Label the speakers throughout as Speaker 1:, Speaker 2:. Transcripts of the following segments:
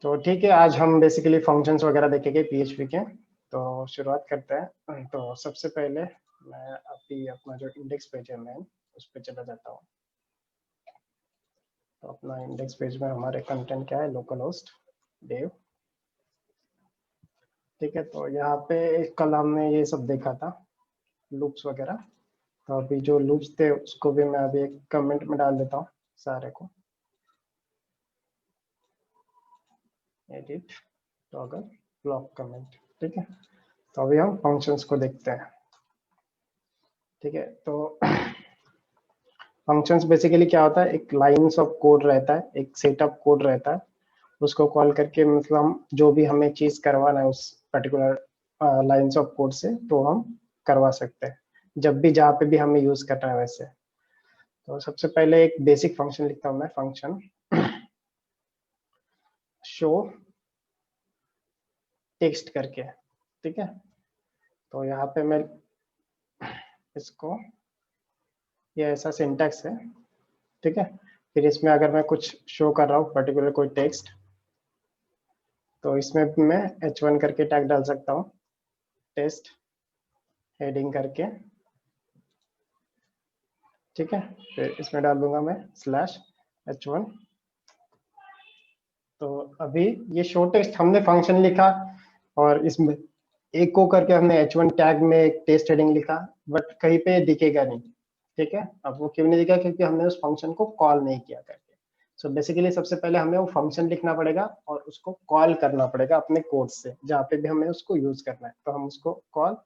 Speaker 1: तो ठीक है, आज हम बेसिकली फंक्शंस वगैरह देखेंगे पीएचपी के। तो शुरुआत करते हैं। तो सबसे पहले मैं अभी अपना जो इंडेक्स पेज है मेन उस पर चला जाता हूँ। तो अपना इंडेक्स पेज में हमारे कंटेंट क्या है, लोकल होस्ट डेव। ठीक है, तो यहाँ पे कल हमने ये सब देखा था, लूप्स वगैरह। तो अभी जो लूप्स थे उसको भी मैं अभी एक कमेंट में डाल देता हूँ सारे को। Edit toggle block comment. ठीक है, तो अभी हम फंक्शंस को देखते हैं। ठीक है, तो फंक्शंस बेसिकली क्या होता है, एक लाइंस ऑफ कोड रहता है, एक सेटअप कोड रहता है। उसको कॉल करके मतलब हम जो भी हमें चीज करवाना है उस पर्टिकुलर लाइंस ऑफ कोड से तो हम करवा सकते हैं, जब भी जहाँ पे भी हमें यूज करना है वैसे। तो सबसे पहले एक बेसिक फंक्शन लिखता हूँ मैं, फंक्शन शो टेक्स्ट करके। ठीक है, तो यहाँ पे मैं इसको, ये ऐसा सिंटैक्स है। ठीक है, फिर इसमें अगर मैं कुछ शो कर रहा हूँ पर्टिकुलर कोई टेक्स्ट, तो इसमें मैं h1 करके टैग डाल सकता हूँ, टेस्ट हेडिंग करके। ठीक है, फिर इसमें डाल दूंगा मैं /h1। तो अभी ये शो टेक्स्ट हमने फंक्शन लिखा और इसमें एको करके हमने h1 टैग में एक टेस्ट हेडिंग लिखा, बट कहीं पे दिखेगा नहीं। ठीक है, अब वो क्यों नहीं दिखा, क्योंकि हमने उस फंक्शन को कॉल नहीं किया करके। सो बेसिकली सबसे पहले हमें वो फंक्शन लिखना पड़ेगा और उसको कॉल करना पड़ेगा अपने कोड से, जहाँ पे भी हमें उसको यूज करना है। तो हम उसको कॉल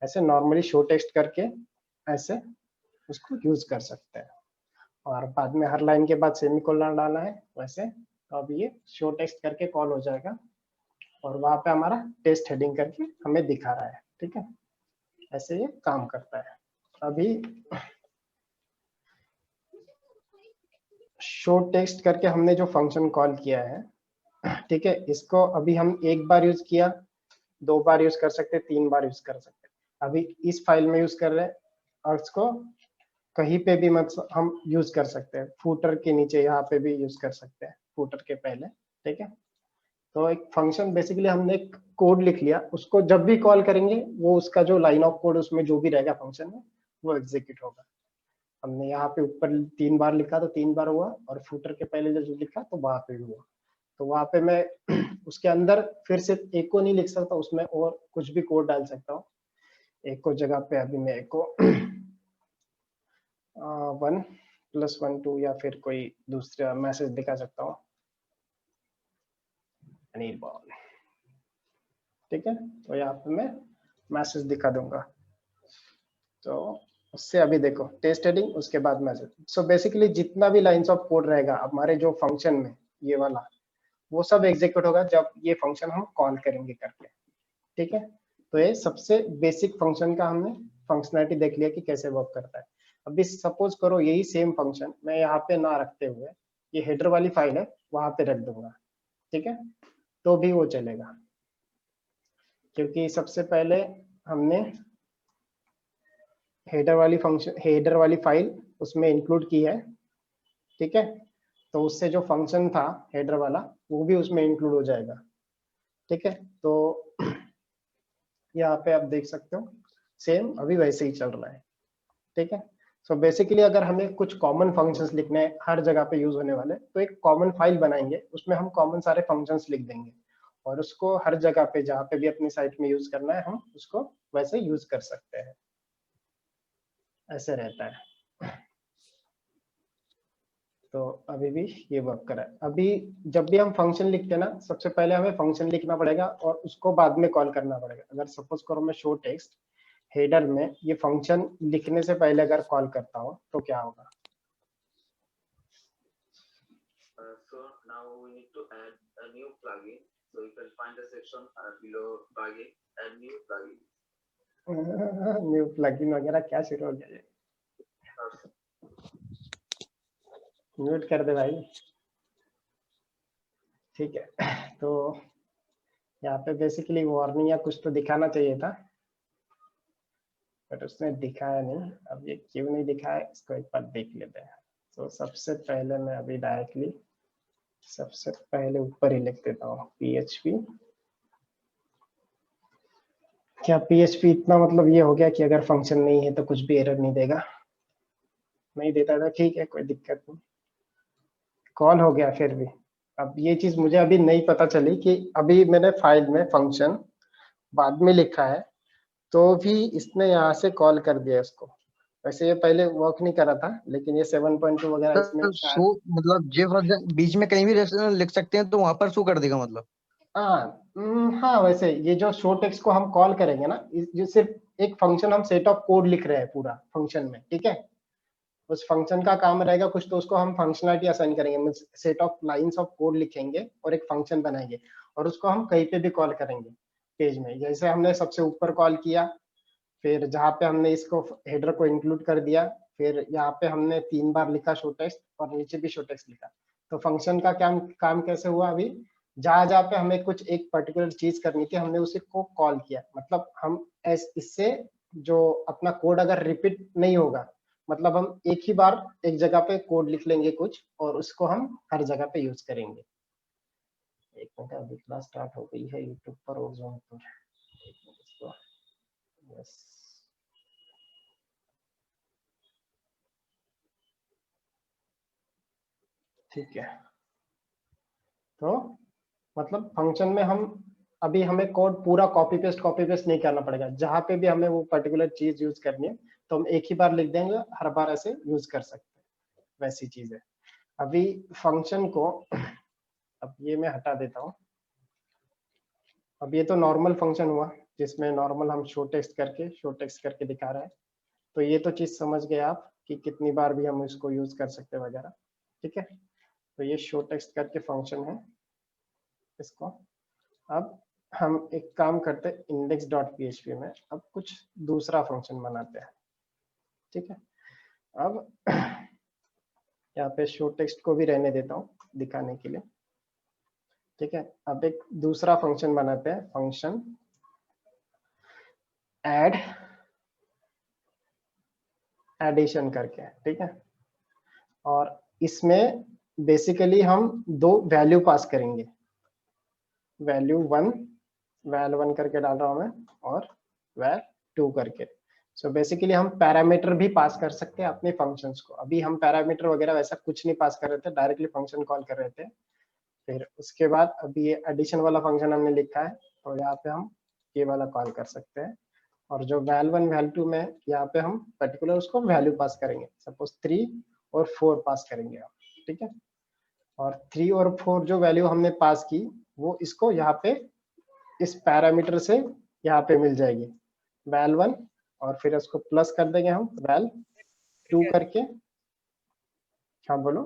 Speaker 1: ऐसे नॉर्मली शो टेक्स्ट करके ऐसे उसको यूज कर सकते हैं, और बाद में हर लाइन के बाद सेमीकोलन डालना है वैसे। तो अब ये शो टेक्स्ट करके कॉल हो जाएगा और वहां पे हमारा टेस्ट हेडिंग करके हमें दिखा रहा है। ठीक है, ऐसे ये काम करता है। अभी शो टेक्स्ट करके हमने जो फंक्शन कॉल किया है, ठीक है, इसको अभी हम एक बार यूज किया, 2 बार यूज कर सकते, 3 बार यूज कर सकते। अभी इस फाइल में यूज कर रहे हैं और इसको कहीं पे भी मतलब हम यूज कर सकते हैं, फूटर के नीचे यहाँ पे भी यूज कर सकते हैं, फूटर के पहले। ठीक है, तो एक फंक्शन बेसिकली हमने एक कोड लिख लिया, उसको जब भी कॉल करेंगे वो उसका जो लाइन ऑफ कोड उसमें जो भी रहेगा फंक्शन में वो एग्जीक्यूट होगा। हमने यहाँ पे ऊपर 3 बार लिखा तो 3 बार हुआ, और फूटर के पहले जो लिखा तो वहां पे भी हुआ। तो वहां पे मैं उसके अंदर फिर से एक को नहीं लिख सकता, उसमें और कुछ भी कोड डाल सकता हूँ। एक को जगह पे अभी मैं एक को 1+1 2 या फिर कोई दूसरा मैसेज दिखा सकता हूँ, अनिल बॉल। ठीक है, तो यहाँ पे मैं मैसेज दिखा दूंगा। तो उससे अभी देखो टेस्ट हेडिंग, उसके बाद मैसेज। सो बेसिकली जितना भी लाइंस ऑफ कोड रहेगा हमारे जो फंक्शन में, ये वाला वो सब एग्जीक्यूट होगा जब ये फंक्शन हम कॉल करेंगे करके। ठीक है, तो ये सबसे बेसिक फंक्शन का हमने फंक्शनैलिटी देख लिया कि कैसे वर्क करता है। अभी सपोज करो यही सेम फंक्शन मैं यहाँ पे ना रखते हुए ये हेडर वाली फाइल है वहां पे रख दूंगा। ठीक है, तो भी वो चलेगा, क्योंकि सबसे पहले हमने हेडर वाली फाइल उसमें इंक्लूड की है। ठीक है, तो उससे जो फंक्शन था हेडर वाला वो भी उसमें इंक्लूड हो जाएगा। ठीक है, तो यहाँ पे आप देख सकते हो सेम अभी वैसे ही चल रहा है। ठीक है, सो बेसिकली अगर हमें कुछ कॉमन फंक्शंस लिखने हैं हर जगह पे यूज होने वाले, तो एक कॉमन फाइल बनाएंगे, उसमें हम कॉमन सारे फंक्शंस लिख देंगे, और उसको हर जगह पे जहाँ पे भी अपनी साइट में यूज करना है हम उसको वैसे यूज कर सकते हैं। ऐसे रहता है। तो अभी भी ये वर्क कर रहा है। अभी जब भी हम फंक्शन लिखते हैं ना, सबसे पहले हमें फंक्शन लिखना पड़ेगा और उसको बाद में कॉल करना पड़ेगा। अगर सपोज करो मैं शो टेक्स्ट हेडर में ये फंक्शन लिखने से पहले अगर कॉल करता हूँ तो क्या होगा।
Speaker 2: So now we need to add a new plugin. So you can find the section below plugin, add new plugin.
Speaker 1: New plugin वगैरह क्या शुरू हो गया, म्यूट कर दे भाई। ठीक है, तो यहाँ पे बेसिकली वार्निंग या कुछ तो दिखाना चाहिए था, बट उसने दिखाया नहीं। अब ये क्यों नहीं दिखाया इसको एक बार देख लेते हैं। तो सबसे पहले मैं अभी डायरेक्टली सबसे पहले ऊपर ही लिख देता हूँ PHP। क्या PHP इतना मतलब ये हो गया कि अगर फंक्शन नहीं है तो कुछ भी एरर नहीं देगा? नहीं देता था, ठीक है, कोई दिक्कत नहीं। कॉल हो गया फिर भी। अब ये चीज मुझे अभी नहीं पता चली कि अभी मैंने फाइल में फंक्शन बाद में लिखा है, तो भी इसने यहाँ से कॉल कर दिया इसको। वैसे ये पहले वर्क नहीं कर रहा था, लेकिन ये 7.2 वगैरह इसमें
Speaker 3: सर
Speaker 1: शायद।
Speaker 3: शो मतलब जे फॉर बीच में कहीं भी लिख सकते हैं तो वहां पर शो कर देगा मतलब।
Speaker 1: हाँ, वैसे ये जो शो टेक्स्ट को हम कॉल करेंगे ना, ये सिर्फ एक फंक्शन, हम सेट ऑफ कोड लिख रहे हैं पूरा फंक्शन में, ठीक है। उस फंक्शन का काम रहेगा कुछ, तो उसको हम फंक्शनलिटी असाइन करेंगे, set of lines of code लिखेंगे और एक फंक्शन बनाएंगे, और उसको हम कहीं पे भी कॉल करेंगे पेज में। जैसे हमने सबसे ऊपर कॉल किया, फिर जहाँ पे हमने इसको हेडर को इंक्लूड कर दिया, फिर यहाँ पे हमने 3 बार लिखा शो टेक्स्ट और नीचे भी शो टेक्स्ट लिखा। तो फंक्शन का काम कैसे हुआ? अभी जहाँ जहाँ पे हमें कुछ एक पर्टिकुलर चीज करनी थी, हमने उसी को कॉल किया। मतलब हम इससे जो अपना कोड अगर रिपीट नहीं होगा, मतलब हम एक ही बार एक जगह पे कोड लिख लेंगे कुछ, और उसको हम हर जगह पे यूज करेंगे। एक मिनट, अभी क्लास स्टार्ट हो गई है यूट्यूब पर और ज़ूम पर। एक मिनट इसको, यस, ठीक है। तो मतलब फंक्शन में हम अभी हमें कोड पूरा कॉपी पेस्ट नहीं करना पड़ेगा। जहां पे भी हमें वो पर्टिकुलर चीज यूज करनी है, तो हम एक ही बार लिख देंगे, हर बार ऐसे यूज कर सकते हैं। वैसी चीज है। अभी फंक्शन को, अब ये मैं हटा देता हूँ। अब ये तो नॉर्मल फंक्शन हुआ, जिसमें नॉर्मल हम शो टेक्स्ट करके दिखा रहे हैं। तो ये तो चीज समझ गए आप कि कितनी बार भी हम इसको यूज कर सकते हैं वगैरह, ठीक है। तो ये शो टेक्स्ट करके फंक्शन है इसको। अब हम एक काम करते हैं, index.php में अब कुछ दूसरा फंक्शन बनाते हैं, ठीक है। अब यहाँ पे शो टेक्स्ट को भी रहने देता हूँ दिखाने के लिए, ठीक है। अब एक दूसरा फंक्शन बनाते हैं, फंक्शन ऐड एडिशन करके, ठीक है। और इसमें बेसिकली हम 2 वैल्यू पास करेंगे, वैल1 करके डाल रहा हूँ मैं, और वैल2 करके। सो बेसिकली हम पैरामीटर भी पास कर सकते हैं अपने फंक्शंस को। अभी हम पैरामीटर वगैरह वैसा कुछ नहीं पास कर रहे थे, डायरेक्टली फंक्शन कॉल कर रहे थे। फिर उसके बाद अभी ये एडिशन वाला फंक्शन हमने लिखा है, तो यहाँ पे हम ये वाला कॉल कर सकते हैं। और जो वैल1 वैल2 में यहाँ पे हम पर्टिकुलर उसको वैल्यू पास करेंगे, सपोज 3 और 4 पास करेंगे आप, ठीक है। और 3 और 4 जो वैल्यू हमने पास की, वो इसको यहाँ पे इस पैरामीटर से यहाँ पे मिल जाएगी, वैल1, और फिर उसको प्लस कर देंगे हम वैल2 करके। हाँ बोलो।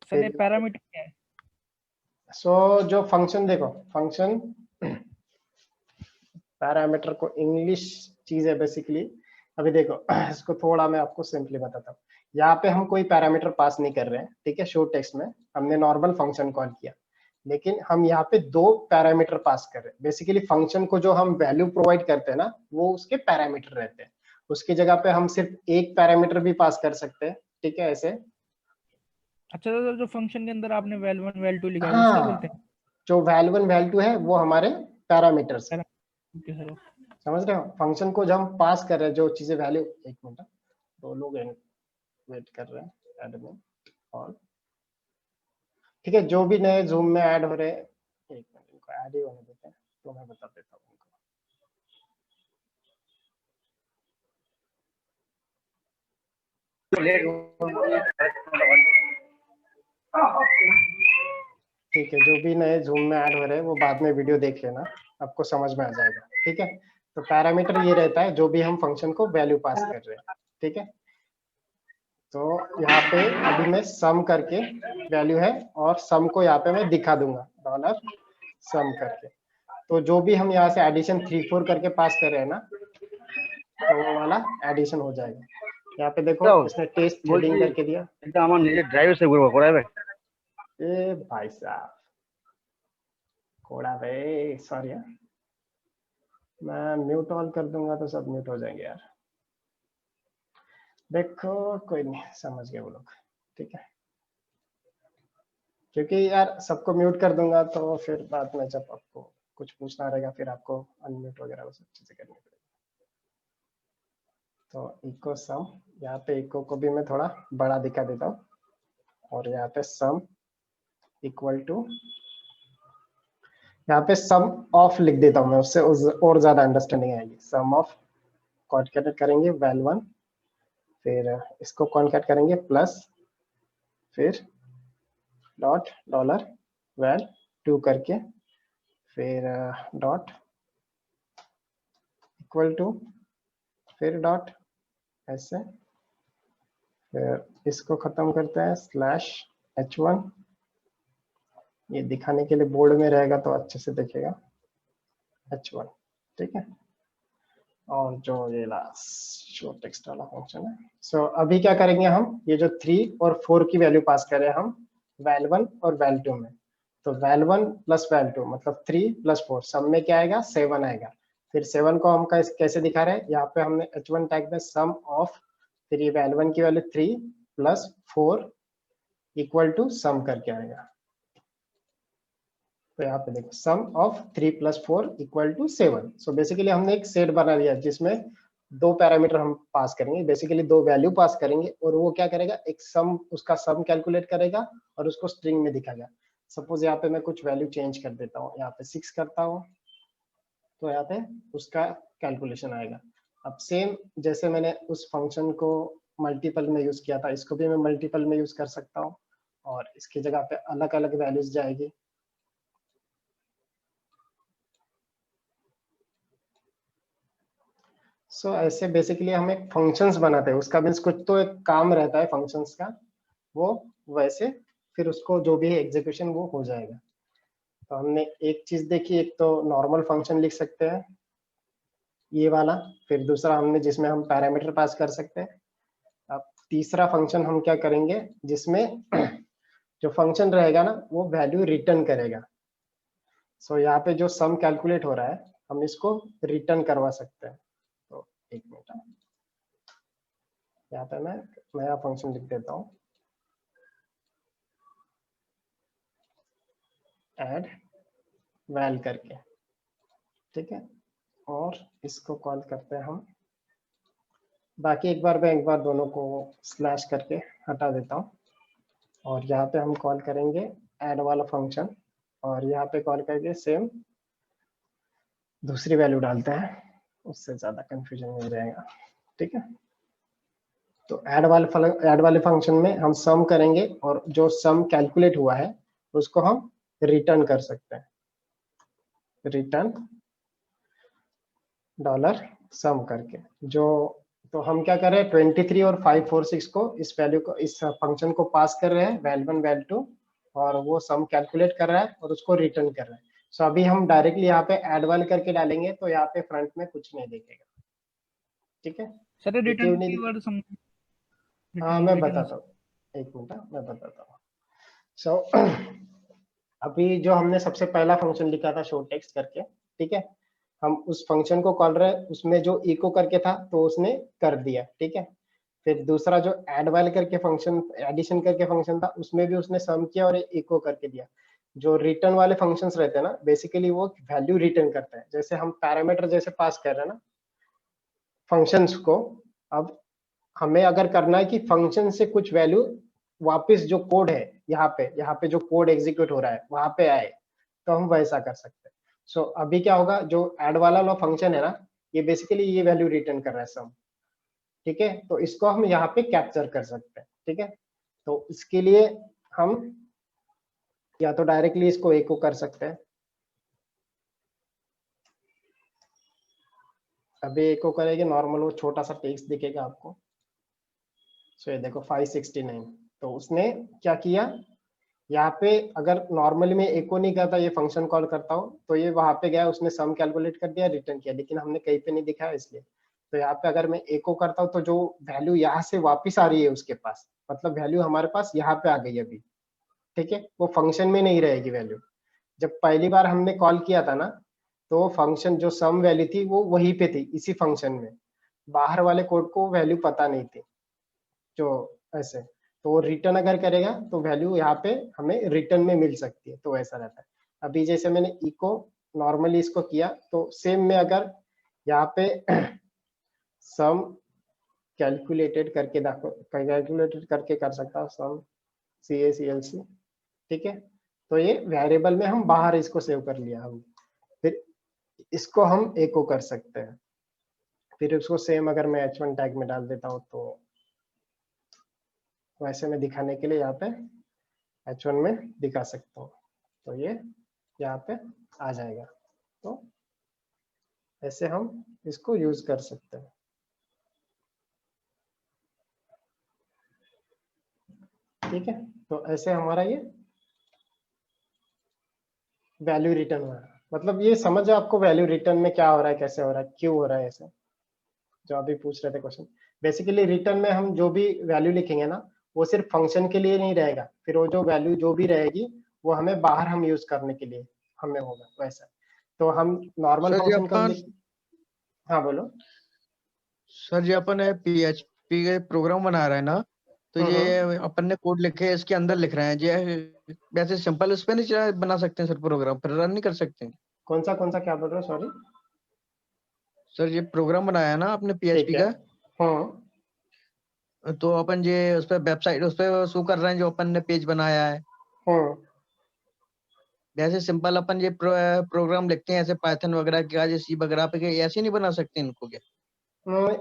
Speaker 4: सर ये पैरामीटर क्या है?
Speaker 1: सो जो फंक्शन देखो, फंक्शन पैरामीटर को इंग्लिश चीज है बेसिकली। अभी देखो इसको थोड़ा मैं आपको सिंपली बताता हूँ। यहाँ पे हम कोई पैरामीटर पास नहीं कर रहे हैं, ठीक है। शो टेक्स्ट में हमने नॉर्मल फंक्शन कॉल किया, लेकिन हम यहाँ पे 2 पैरामीटर पास कर रहे हैं। बेसिकली फंक्शन को जो हम वैल्यू प्रोवाइड करते हैं ना, वो उसके पैरामीटर रहते हैं। उसकी जगह पे हम सिर्फ एक पैरामीटर भी पास कर सकते हैं, ठीक है, ऐसे।
Speaker 4: अच्छा सर, जो फंक्शन के अंदर आपने वैल1 वैल2 लिखा है उससे बोलते
Speaker 1: हाँ, जो वैल1 वैल2 है वो हमारे पैरामीटर्स है,
Speaker 4: हैं? Okay sir.
Speaker 1: समझ रहे हो। फंक्शन को जब हम पास कर रहे हैं, जो चीजें वैल्यू, एक मिनट, 2 लोग वेट कर रहे हैं एडमिन, और ठीक है, जो भी नए जूम में ऐड हो रहे हैं, एक मिनट इनको ऐड ही होने देते हैं, तो मैं बता देता हूँ उनको। ठीक है, जो भी नए जूम में ऐड हो रहे हैं वो बाद में वीडियो देख लेना, आपको समझ में आ जाएगा, ठीक है। तो पैरामीटर ये रहता है जो भी हम फंक्शन को वैल्यू पास कर रहे हैं, ठीक है। तो यहाँ पे अभी मैं सम करके वैल्यू है, और सम को यहाँ पे मैं दिखा दूंगा $sum करके। तो जो भी हम यहाँ से एडिशन 3 4 करके पास कर रहे हैं ना, तो वो वाला एडिशन हो जाएगा। यहाँ पे देखो इसने टेस्ट थ्रेडिंग करके दिया।
Speaker 3: এটা আমার নিজের ড্রাইভে সেভ করব করাবে।
Speaker 1: ए भाई साहब, कोड़ा भाई, सॉरी, मैं म्यूट ऑल कर दूंगा तो सब म्यूट हो जाएंगे यार। देखो कोई नहीं, समझ गए वो लोग, ठीक है। क्योंकि यार सबको म्यूट कर दूंगा तो फिर बाद में जब आपको कुछ पूछना रहेगा फिर आपको अनम्यूट वगैरह वो सब चीजें करनी पड़ेगी। तो इको सम, यहाँ पे इको को भी मैं थोड़ा बड़ा दिखा देता हूँ और यहाँ पे सम इक्वल टू, यहाँ पे सम ऑफ लिख देता हूँ मैं, उससे और ज्यादा अंडरस्टैंडिंग आएगी। सम ऑफ कॉन्केटेट करेंगे वैल 1, फिर इसको कॉन्केट करेंगे प्लस, फिर डॉट डॉलर वैल 2 करके, फिर डॉट इक्वल टू, फिर डॉट ऐसे, फिर इसको खत्म करते हैं स्लैश h1। ये दिखाने के लिए बोर्ड में रहेगा तो अच्छे से दिखेगा h1, ठीक है। और जो ये लास्ट शो टेक्स्ट वाला फंक्शन है, सो अभी क्या करेंगे हम, ये जो 3 और 4 की वैल्यू पास करें हम वैल 1 और वैल 2 में, तो वैल 1 प्लस वैल 2 मतलब 3 प्लस 4, सब में क्या आएगा 7 आएगा। फिर 7 को हम कैसे दिखा रहे हैं, यहाँ पे हमने h1 टैग में सम ऑफ, फिर ये वैल 1 की value 3 plus 4 equal to sum करके आएगा। तो यहाँ पे देखो sum of 3 plus 4 equal to 7। So basically हमने एक सेट बना लिया जिसमें 2 पैरामीटर हम पास करेंगे, बेसिकली 2 वैल्यू पास करेंगे और वो क्या करेगा, एक सम, उसका सम कैलकुलेट करेगा और उसको स्ट्रिंग में दिखाएगा। सपोज यहाँ पे मैं कुछ वैल्यू चेंज कर देता हूँ, यहाँ पे 6 करता हूँ तो यहाँ पे उसका कैलकुलेशन आएगा। अब सेम जैसे मैंने उस फंक्शन को मल्टीपल में यूज किया था, इसको भी मैं मल्टीपल में यूज कर सकता हूँ और इसकी जगह पे अलग अलग वैल्यूज जाएगी। सो ऐसे बेसिकली हम एक फंक्शंस बनाते हैं, उसका मीन्स कुछ तो एक काम रहता है फंक्शंस का, वो वैसे फिर उसको जो भी है एग्जीक्यूशन वो हो जाएगा। तो हमने एक चीज देखी, एक तो नॉर्मल फंक्शन लिख सकते हैं ये वाला, फिर दूसरा हमने जिसमें हम पैरामीटर पास कर सकते हैं। अब तीसरा फंक्शन हम क्या करेंगे जिसमें जो फंक्शन रहेगा ना वो वैल्यू रिटर्न करेगा। सो यहाँ पे जो सम कैलकुलेट हो रहा है हम इसको रिटर्न करवा सकते हैं। तो एक मिनट, यहाँ पे मैं नया फंक्शन लिख देता हूँ, ऐड वैल करके, ठीक है। और इसको कॉल करते हैं हम, बाकी एक बार दोनों को स्लैश करके हटा देता हूँ और यहाँ पे हम कॉल करेंगे ऐड वाला फंक्शन और यहाँ पे कॉल करके सेम दूसरी वैल्यू डालते हैं, उससे ज्यादा कंफ्यूजन नहीं रहेगा, ठीक है। तो ऐड वाले फंक्शन में हम सम करेंगे और जो सम कैलकुलेट हुआ है उसको हम रिटर्न कर सकते हैं, रिटर्न डॉलर सम करके। जो तो हम क्या कर रहे हैं 23 और 5 4 6 को इस वैल्यू को, इस फंक्शन को पास कर रहे हैं वैल 1 वैल 2 और वो सम कैलकुलेट कर रहा है और उसको रिटर्न कर रहा है। सो अभी हम डायरेक्टली यहाँ पे ऐड वाल करके डालेंगे तो यहाँ पे फ्रंट में कुछ नहीं दिखेगा, ठीक है।
Speaker 4: सर
Speaker 1: ये क्यों
Speaker 4: रिटर्न
Speaker 1: नहीं
Speaker 4: कीवर्ड सम
Speaker 1: हाँ मैं
Speaker 4: रिटर्न
Speaker 1: बताता हूँ, एक मिनट मैं बताता हूँ। सो अभी जो हमने सबसे पहला फंक्शन लिखा था शो टेक्स्ट करके, ठीक है, हम उस फंक्शन को कॉल रहे हैं, उसमें जो इको करके था तो उसने कर दिया, ठीक है। फिर दूसरा जो ऐड वाल करके फंक्शन, एडिशन करके फंक्शन था, उसमें भी उसने सम किया और इको करके दिया। जो रिटर्न वाले फंक्शंस रहते हैं ना बेसिकली वो वैल्यू रिटर्न करता है, जैसे हम पैरामीटर जैसे पास कर रहे हैं ना फंक्शंस को। अब हमें अगर करना है कि फंक्शन से कुछ वैल्यू वापस जो कोड है यहाँ पे जो कोड एग्जीक्यूट हो रहा है वहां पे आए, तो हम वैसा कर सकते हैं। सो अभी क्या होगा, जो ऐड वाला फंक्शन है ना ये बेसिकली ये वैल्यू रिटर्न कर रहा है सम, ठीक है। तो इसको हम यहाँ पे कैप्चर कर सकते हैं, ठीक है। तो इसके लिए हम या तो डायरेक्टली इसको एको कर सकते हैं, अभी एको करेंगे नॉर्मल वो छोटा सा टेक्स्ट दिखेगा आपको। सो ये देखो 569, तो उसने क्या किया यहाँ पे, अगर नॉर्मली में एको नहीं करता ये फंक्शन कॉल करता हूँ तो ये वहां पे गया उसने सम कैलकुलेट कर दिया रिटर्न किया, लेकिन हमने कहीं पे नहीं दिखाया इसलिए। तो यहाँ पे अगर मैं एको करता हूँ तो जो वैल्यू यहाँ से वापिस आ रही है उसके पास, मतलब वैल्यू हमारे पास यहाँ पे आ गई अभी, ठीक है, वो फंक्शन में नहीं रहेगी वैल्यू। जब पहली बार हमने कॉल किया था ना तो फंक्शन जो सम वैल्यू थी वो वहीं पे थी इसी फंक्शन में, बाहर वाले कोड को वैल्यू पता नहीं थी जो ऐसे। तो रिटर्न अगर करेगा तो वैल्यू यहाँ पे हमें रिटर्न में मिल सकती है, तो ऐसा रहता है। अभी जैसे मैंने इको नॉर्मली इसको किया, तो सेम में अगर यहाँ पे सम कैलकुलेटेड करके कैलकुलेटेड करके कर सकता हूँ, सम CACLC, ठीक है। तो ये वेरिएबल में हम बाहर इसको सेव कर लिया हम, फिर इसको हम एको कर सकते हैं। फिर उसको सेम अगर मैं H1 टैग में डाल देता हूँ तो वैसे मैं दिखाने के लिए यहाँ पे H1 में दिखा सकता हूँ, तो ये यहाँ पे आ जाएगा। तो ऐसे हम इसको यूज कर सकते हैं। ठीक है, तो ऐसे हमारा ये वैल्यू रिटर्न हो रहा है। मतलब ये समझो आपको वैल्यू रिटर्न में क्या हो रहा है, कैसे हो रहा है, क्यों हो रहा है, ऐसे जो अभी पूछ रहे थे क्वेश्चन। बेसिकली रिटर्न में हम जो भी वैल्यू लिखेंगे ना, वो सिर्फ फंक्शन के लिए नहीं रहेगा, फिर वो जो वैल्यू जो भी रहेगी वो हमें बाहर हम यूज करने के लिए हमें होगा वैसा। तो हम नॉर्मल
Speaker 3: सर जी
Speaker 1: फंक्शन का
Speaker 3: अपन
Speaker 1: हाँ बोलो।
Speaker 3: सर जी अपन PHP के प्रोग्राम बना रहे हैं ना, तो ये अपन ने कोड लिखे है, इसके अंदर लिख रहे हैं ये वैसे सिंपल उस पे नहीं बना सकते हैं सर प्रोग्राम, फिर रन नहीं कर सकते हैं?
Speaker 1: कौन सा क्या बोल रहे हो, सॉरी।
Speaker 3: सर ये प्रोग्राम बनाया है ना आपने
Speaker 1: ठीक
Speaker 3: PHP
Speaker 1: है।
Speaker 3: का, तो अपन ये उस पे वेबसाइट उस पे शो कर रहे हैं जो अपन ने पेज बनाया है। जैसे सिंपल अपन ये प्रोग्राम लिखते हैं ऐसे पाइथन वगैरह का, जैसे सी वगैरह पे, ऐसे नहीं बना सकते इनको क्या?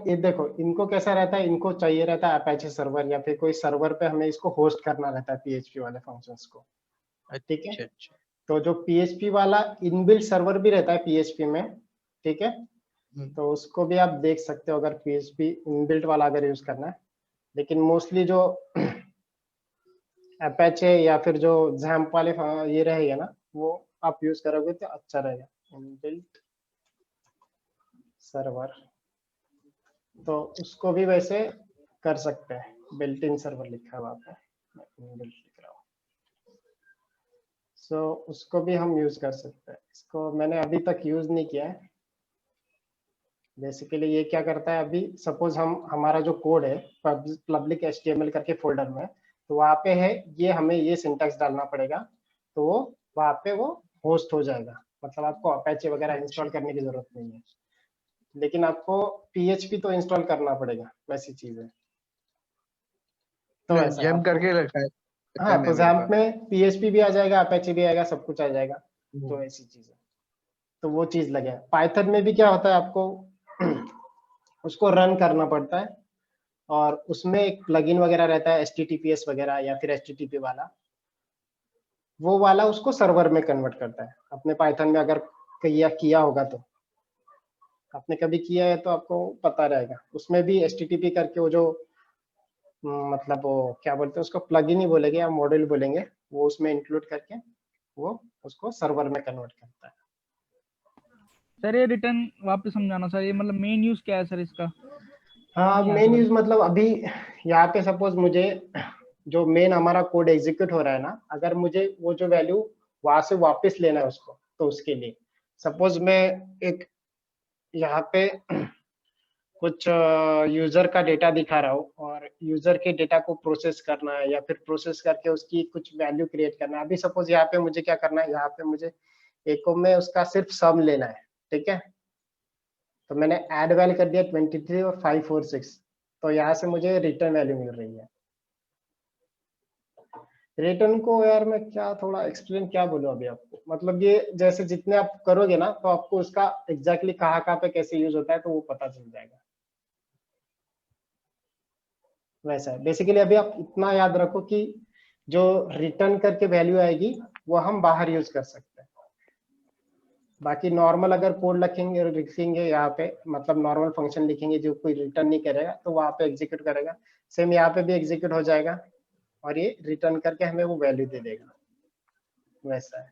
Speaker 1: ये देखो, इनको कैसा रहता है, इनको चाहिए रहता है अपैचे सर्वर या फिर कोई सर्वर पे हमें इसको होस्ट करना रहता है PHP वाले फंक्शंस को। ठीक है,
Speaker 3: अच्छा।
Speaker 1: तो जो PHP वाला इनबिल्ट सर्वर भी रहता है PHP में, ठीक है, तो उसको भी आप देख सकते हो अगर PHP इनबिल्ट वाला अगर यूज करना है। लेकिन मोस्टली जो अपैचे या फिर जो XAMPP वाले ये रहेगा ना, वो आप यूज करोगे तो अच्छा रहेगा, इनबिल्ट सर्वर। तो उसको भी वैसे कर सकते हैं, बिल्ट इन सर्वर लिखा है वहाँ पे, इनबिल्ट लिख रहा हूँ। सो उसको भी हम यूज कर सकते हैं। इसको मैंने अभी तक यूज नहीं किया है। बेसिकली ये क्या करता है, अभी सपोज हमारा जो कोड है पब्लिक HTML करके फोल्डर में, तो वहाँ पे है ये, हमें ये सिंटैक्स डालना पड़ेगा, तो वो वहाँ पे वो होस्ट हो जाएगा। मतलब आपको अपैचे वगैरह इंस्टॉल करने की जरूरत नहीं है, लेकिन आपको PHP तो इंस्टॉल करना पड़ेगा, वैसी चीज है। तो ऐसा
Speaker 3: जैम
Speaker 1: आपको
Speaker 3: करके रखा है
Speaker 1: हाँ, तो
Speaker 3: मेरे
Speaker 1: XAMPP
Speaker 3: पास।
Speaker 1: में PHP भी आ जाएगा, अपैचे भी आएगा, सब कुछ आ जाएगा। तो ऐसी चीज है, तो वो चीज लगे। पाइथन में भी क्या होता है, आपको उसको रन करना पड़ता है, और उसमें एक प्लगइन वगैरह रहता है HTTPS वगैरह या फिर HTTP वाला, वो वाला उसको सर्वर में कन्वर्ट करता है। अपने पाइथन में अगर किया होगा तो आपने कभी किया है तो आपको पता रहेगा, उसमें भी HTTP करके वो जो मतलब वो क्या बोलते हैं उसको, प्लगइन ही बोलेंगे या मॉड्यूल बोलेंगे, वो उसमें इंक्लूड करके वो उसको सर्वर में कन्वर्ट करता है।
Speaker 4: सर ये रिटर्न वापस समझाना सर, ये मतलब मेन यूज क्या है सर इसका?
Speaker 1: हाँ,
Speaker 4: क्या
Speaker 1: मेन
Speaker 4: मतलब?
Speaker 1: यूज मतलब अभी यहाँ पे सपोज मुझे जो मेन हमारा कोड एग्जीक्यूट हो रहा है ना, अगर मुझे वो जो वैल्यू वहां से वापस लेना है उसको, तो उसके लिए सपोज मैं एक यहाँ पे कुछ यूजर का डेटा दिखा रहा हूँ, और यूजर के डेटा को प्रोसेस करना है या फिर प्रोसेस करके उसकी कुछ वैल्यू क्रिएट करना है। अभी सपोज यहाँ पे मुझे क्या करना है, यहाँ पे मुझे एको में उसका सिर्फ सम लेना है, ठीक है। तो मैंने ऐड वैल्यू कर दिया 23 और 5 और 6, तो यहाँ से मुझे रिटर्न वैल्यू मिल रही है। रिटर्न को यार मैं क्या थोड़ा एक्सप्लेन क्या बोलूं अभी आपको, मतलब ये जैसे जितने आप करोगे ना, तो आपको उसका एग्जैक्टली कहाँ पे कैसे यूज होता है तो वो पता चल जाएगा। वैसा है बेसिकली। अभी आप इतना याद रखो कि जो रिटर्न करके वैल्यू आएगी वो हम बाहर यूज कर सकते हैं। बाकी नॉर्मल अगर कोड लिखेंगे यहाँ पे, मतलब नॉर्मल फंक्शन लिखेंगे जो कोई रिटर्न नहीं करेगा, तो वहां पे एग्जीक्यूट करेगा, सेम यहाँ पे भी एग्जीक्यूट हो जाएगा, और ये रिटर्न करके हमें वो वैल्यू दे देगा। वैसा है।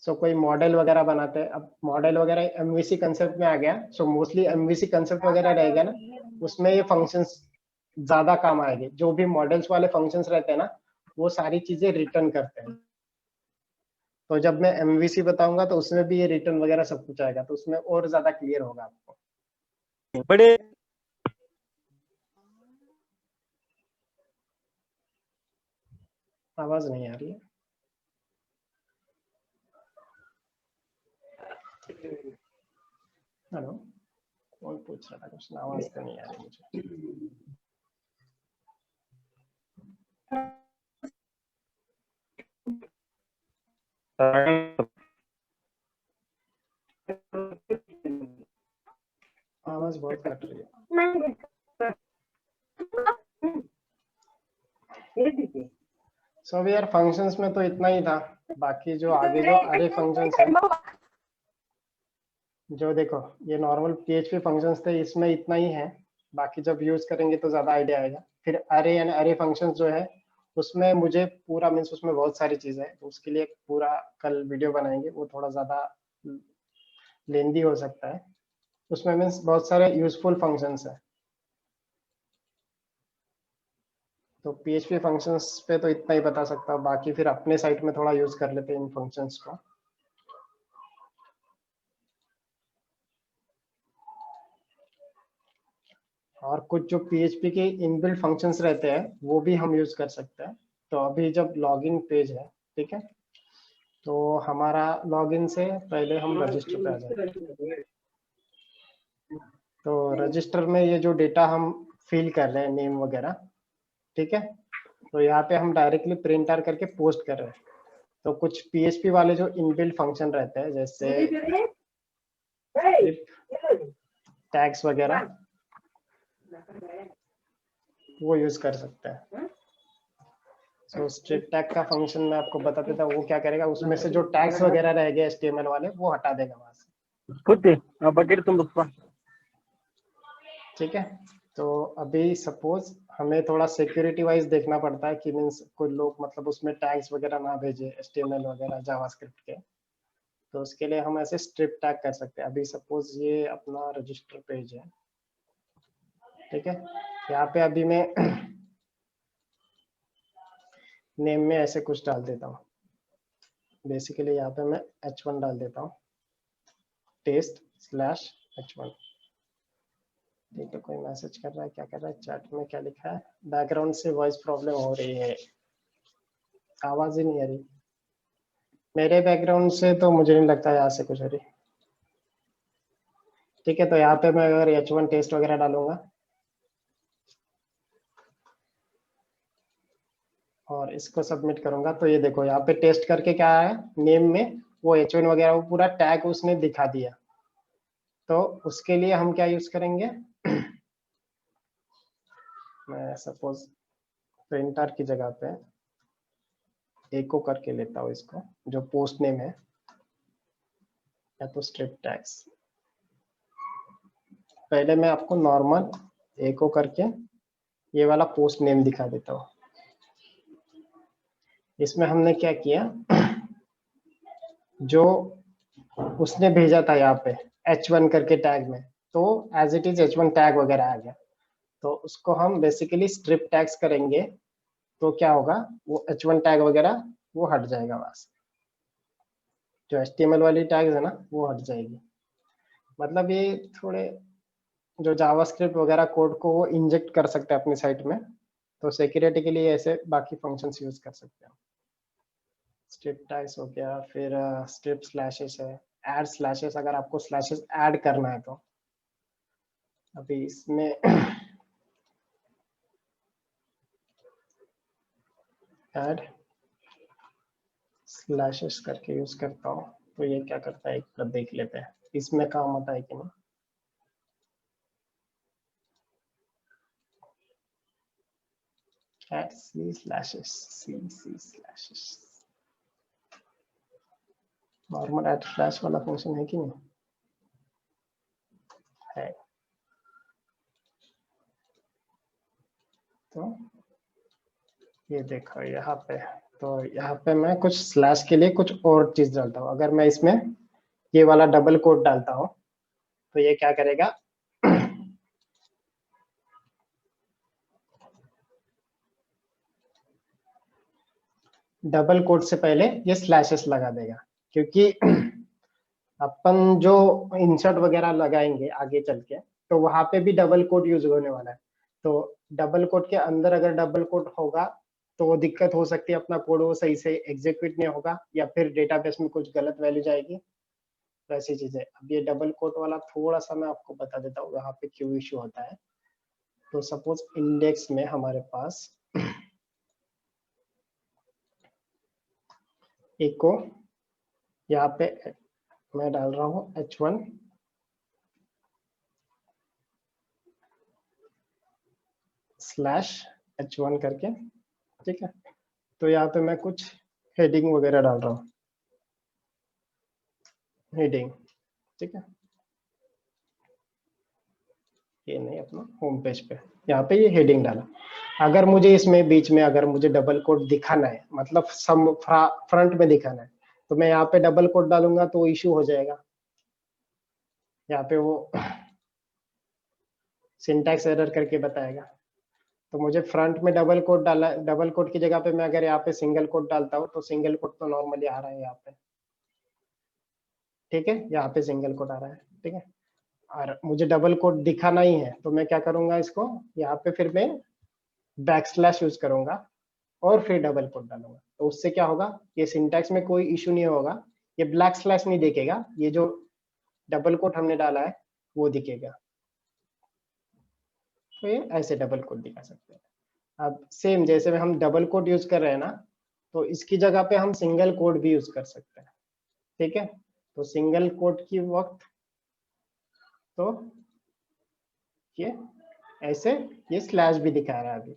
Speaker 1: सो कोई मॉडल वगैरह बनाते हैं, अब मॉडल वगैरह MVC कंसेप्ट में आ गया, सो मोस्टली MVC कंसेप्ट वगैरह रहेगा ना, उसमें ये फंक्शंस ज्यादा काम आएंगे। जो भी मॉडल्स वाले फंक्शंस रहते हैं ना, वो सारी चीजें रिटर्न करते हैं। तो जब मैं MVC बताऊंगा तो उसमें भी ये रिटर्न वगैरह सब कुछ आएगा, तो उसमें और ज्यादा क्लियर होगा आपको।
Speaker 5: बड़े
Speaker 1: आवाज नहीं आ रही है। हेलो, कौन पूछ रहा था क्वेश्चन? आवाज तो नहीं आ रही मुझे। आवाज बहुत कट रही है। सो यार फंक्शंस में तो इतना ही था। बाकी जो आगे जो अरे फंक्शंस है, जो देखो ये नॉर्मल PHP फंक्शंस थे, इसमें इतना ही है। बाकी जब यूज करेंगे तो ज्यादा आइडिया आएगा। फिर अरे एंड अरे फंक्शंस जो है उसमें मुझे पूरा मीन्स उसमें बहुत सारी चीजें हैं, तो उसके लिए पूरा कल वीडियो बनाएंगे, वो थोड़ा ज्यादा लेंदी हो सकता है। उसमें मीन्स बहुत सारे यूजफुल फंक्शंस है। तो PHP फंक्शंस पे तो इतना ही बता सकता हूँ, बाकी फिर अपने साइट में थोड़ा यूज कर लेते हैं इन फंक्शंस को। और कुछ जो PHP के इनबिल्ट फंक्शंस रहते हैं वो भी हम यूज कर सकते हैं। तो अभी जब लॉगिन पेज है, ठीक है, तो हमारा लॉगिन से पहले हम रजिस्टर पे आ जाएंगे। तो रजिस्टर में ये जो डेटा हम फिल कर रहे हैं, नेम वगैरह, ठीक है, तो यहाँ पे हम डायरेक्टली प्रिंट आर करके पोस्ट कर रहे हैं। तो कुछ PHP वाले जो इनबिल्ट फंक्शन रहते हैं, जैसे टैग्स वगैरह, वो यूज कर सकते हैं। तो स्ट्रिप टैग का फंक्शन मैं आपको बता देता हूँ, वो क्या करेगा, उसमें से जो टैग्स वगैरह रह गए HTML वाले वो हटा देगा वहां से। ठीक है, तो अभी सपोज हमें थोड़ा सिक्योरिटी वाइज देखना पड़ता है कि मीन्स कोई लोग मतलब उसमें टैग्स वगैरह ना भेजे HTML वगैरह जावास्क्रिप्ट के। तो उसके लिए हम ऐसे स्ट्रिप टैग कर सकते हैं। अभी सपोज ये अपना रजिस्टर पेज है, ठीक है, यहाँ पे अभी मैं नेम में ऐसे कुछ डाल देता हूँ। बेसिकली यहाँ पे मैं h1 डाल देता हूँ, test/h1। ठीक है, कोई मैसेज कर रहा है, क्या कर रहा है, चैट में क्या लिखा है? बैकग्राउंड से वॉइस प्रॉब्लम हो रही है, आवाज ही नहीं आ रही मेरे बैकग्राउंड से, तो मुझे नहीं लगता यहाँ से कुछ हो रही। ठीक है, तो यहाँ पे मैं अगर h1 टेस्ट वगैरह डालूंगा और इसको सबमिट करूंगा, तो ये देखो यहाँ पे टेस्ट करके क्या आया, नेम में वो h1 वगैरह वो पूरा टैग उसने दिखा दिया। तो उसके लिए हम क्या यूज करेंगे मैं सपोज प्रिंटर की जगह पे एको करके लेता हूँ इसको, जो पोस्ट नेम है, या तो स्ट्रिप टैग्स। पहले मैं आपको नॉर्मल एको करके ये वाला पोस्ट नेम दिखा देता हूँ। इसमें हमने क्या किया, जो उसने भेजा था यहाँ पे h1 करके टैग में, तो as it is h1 tag वगैरह आ गया। तो उसको हम बेसिकली स्ट्रिप टैग्स करेंगे, तो क्या होगा, वो h1 टैग वगैरह वो हट जाएगा वहां से। जो HTML वाली टैग्स है ना वो हट जाएगी। मतलब ये थोड़े जो जावास्क्रिप्ट वगैरह कोड को वो इंजेक्ट कर सकते हैं अपनी साइट में, तो सिक्योरिटी के लिए ऐसे बाकी फंक्शंस यूज कर सकते हैं। स्ट्रिप टैग्स हो गया, फिर स्ट्रिप स्लैशेस है, ऐड स्लैशेस, अगर आपको स्लैशेस ऐड करना है तो। अभी इसमें ऐड स्लैशेस करके यूज करता हूँ, तो ये क्या करता है एक बार देख लेते हैं इसमें काम होता है कि नहीं। Add C slashes normal add slash वाला फंक्शन है कि नहीं है। तो ये देखो यहाँ पे, तो यहाँ पे मैं कुछ स्लैश के लिए कुछ और चीज डालता हूँ। अगर मैं इसमें ये वाला डबल कोट डालता हूँ तो ये क्या करेगा डबल कोट से पहले ये स्लैशेस लगा देगा, क्योंकि अपन जो इंसर्ट वगैरह लगाएंगे आगे चल के, तो वहां पे भी डबल कोट यूज होने वाला है। तो डबल कोट के अंदर अगर डबल कोट होगा तो वो दिक्कत हो सकती है, अपना कोड वो सही से एग्जीक्यूट नहीं होगा या फिर डेटाबेस में कुछ गलत वैल्यू जाएगी, वैसी चीजें। अब ये डबल कोट वाला थोड़ा सा मैं आपको बता देता हूँ यहाँ पे क्यों इश्यू होता है। तो सपोज इंडेक्स में हमारे पास इको, यहाँ पे मैं डाल रहा हूँ h1 स्लैश h1 करके, ठीक है। तो यहाँ पे मैं कुछ हेडिंग वगैरह डाल रहा हूँ, हेडिंग, ठीक है। ये नहीं, अपना होम पेज पे यहाँ पे ये हेडिंग डाला। अगर मुझे इसमें बीच में अगर मुझे डबल कोट दिखाना है, मतलब सम फ्रंट में दिखाना है, तो मैं यहाँ पे डबल कोट डालूंगा तो इशू हो जाएगा, यहाँ पे वो सिंटैक्स एरर करके बताएगा। तो मुझे फ्रंट में डबल कोट डाला, डबल कोट की जगह पे मैं अगर यहाँ पे सिंगल कोट डालता हूँ तो सिंगल कोट तो नॉर्मली आ रहा है यहाँ पे, ठीक है, यहाँ पे सिंगल कोट आ रहा है, ठीक है। और मुझे डबल कोट दिखाना ही है तो मैं क्या करूंगा, इसको यहाँ पे फिर मैं बैकस्लैश यूज करूंगा और फिर डबल कोट डालूंगा। तो उससे क्या होगा, ये सिंटैक्स में कोई इशू नहीं होगा, ये ब्लैक स्लैश नहीं दिखेगा, ये जो डबल कोट हमने डाला है वो दिखेगा। तो ये ऐसे डबल कोट दिखा सकते हैं। अब सेम जैसे में हम डबल कोट यूज कर रहे हैं ना, तो इसकी जगह पे हम सिंगल कोट भी यूज कर सकते हैं, ठीक है। तो सिंगल कोट की वक्त तो ये ऐसे, ये स्लैश भी दिखा रहा है अभी,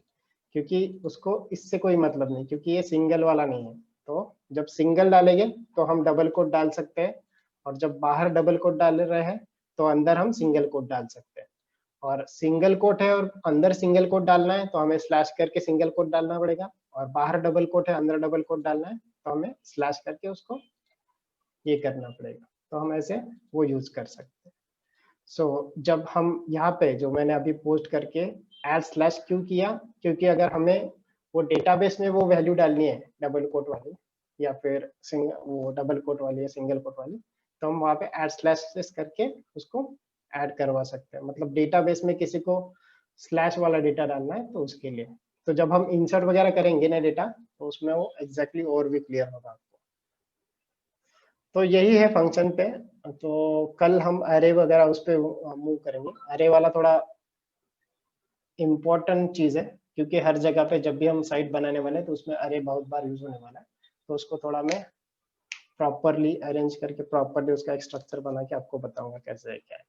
Speaker 1: क्योंकि उसको इससे कोई मतलब नहीं, क्योंकि ये सिंगल वाला नहीं है। तो जब सिंगल डालेंगे तो हम डबल कोट डाल सकते हैं, और जब बाहर डबल कोट डाल रहे हैं तो अंदर हम सिंगल कोट डाल सकते हैं। और सिंगल कोट है और अंदर सिंगल कोट डालना है तो हमें स्लैश करके सिंगल कोट डालना पड़ेगा, और बाहर डबल कोट है अंदर डबल कोट डालना है तो हमें स्लैश करके उसको ये करना पड़ेगा। तो हम ऐसे वो यूज कर सकते हैं। सो जब हम यहाँ पे जो मैंने अभी पोस्ट करके एड स्लैश क्यों किया, क्योंकि अगर हमें वो डेटाबेस में वो वैल्यू डालनी है डबल कोट वाली या फिर वो डबल कोट वाली या सिंगल कोट वाली, तो हम वहाँ पे एड स्लैश करके उसको ऐड करवा सकते हैं। मतलब डेटाबेस में किसी को स्लैश वाला डेटा डालना है तो उसके लिए। तो जब हम इंसर्ट वगैरह करेंगे ना डेटा, तो उसमें वो एग्जैक्टली और भी क्लियर होगा आपको। तो यही है फंक्शन पे। तो कल हम अरे वगैरह उस पर मूव करेंगे। अरे वाला थोड़ा इम्पोर्टेंट चीज है, क्योंकि हर जगह पे जब भी हम साइट बनाने वाले हैं तो उसमें अरे बहुत बार यूज होने वाला है। तो उसको थोड़ा मैं प्रॉपरली अरेंज करके प्रॉपरली उसका एक स्ट्रक्चर बना के आपको बताऊंगा कैसे है क्या है।